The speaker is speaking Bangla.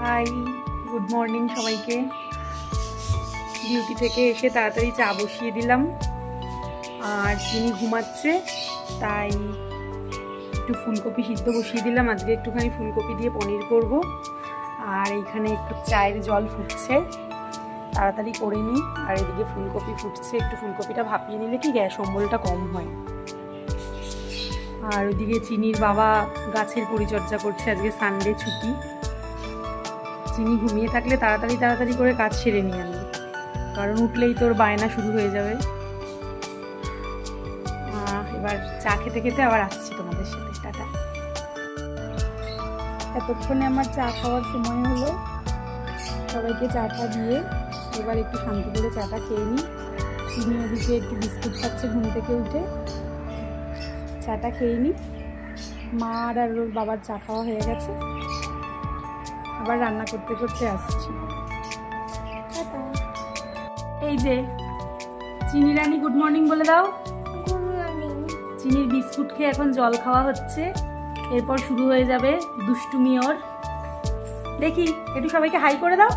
হাই, গুড মর্নিং সবাইকে। ডিউটি থেকে এসে তাড়াতাড়ি চা বসিয়ে দিলাম, আর চিনি ঘুমাচ্ছে তাই একটু ফুলকপি সিদ্ধ বসিয়ে দিলাম। আজকে একটুখানি ফুলকপি দিয়ে পনির করব। আর এইখানে একটু চায়ের জল ফুটছে, তাড়াতাড়ি করে নিই। আর এদিকে ফুলকপি ফুটছে, একটু ফুলকপিটা ভাপিয়ে নিলে কি গ্যাস অম্বলটা কম হয়। আর ওইদিকে চিনির বাবা গাছের পরিচর্যা করছে, আজকে সানডে ছুটি। চিনি ঘুমিয়ে থাকলে তাড়াতাড়ি করে কাজ সেরে নিয়ে আনবে, কারণ উঠলেই তোর বায়না শুরু হয়ে যাবে। এবার চা খেতে খেতে আবার আসছি তোমাদের সাথে। টাটা। এতক্ষণে আমার চা খাওয়ার সময় হলো, সবাইকে চাটা দিয়ে এবার একটু শান্তি করে চাটা খেয়ে নিই। চিনি ওদিকে একটু বিস্কুট খাচ্ছে ঘুম থেকে উঠে, চাটা খেয়ে নিই। মা আর ওর বাবার চা খাওয়া হয়ে গেছে, আবার রান্না করতে করতে আসছি। এই যে চিনি রানী, গুড মর্নিং বলে দাও। চিনির বিস্কুট খেয়ে এখন জল খাওয়া হচ্ছে, এরপর শুরু হয়ে যাবে দুষ্টুমি ওর। দেখি একটু সবাইকে হাই করে দাও।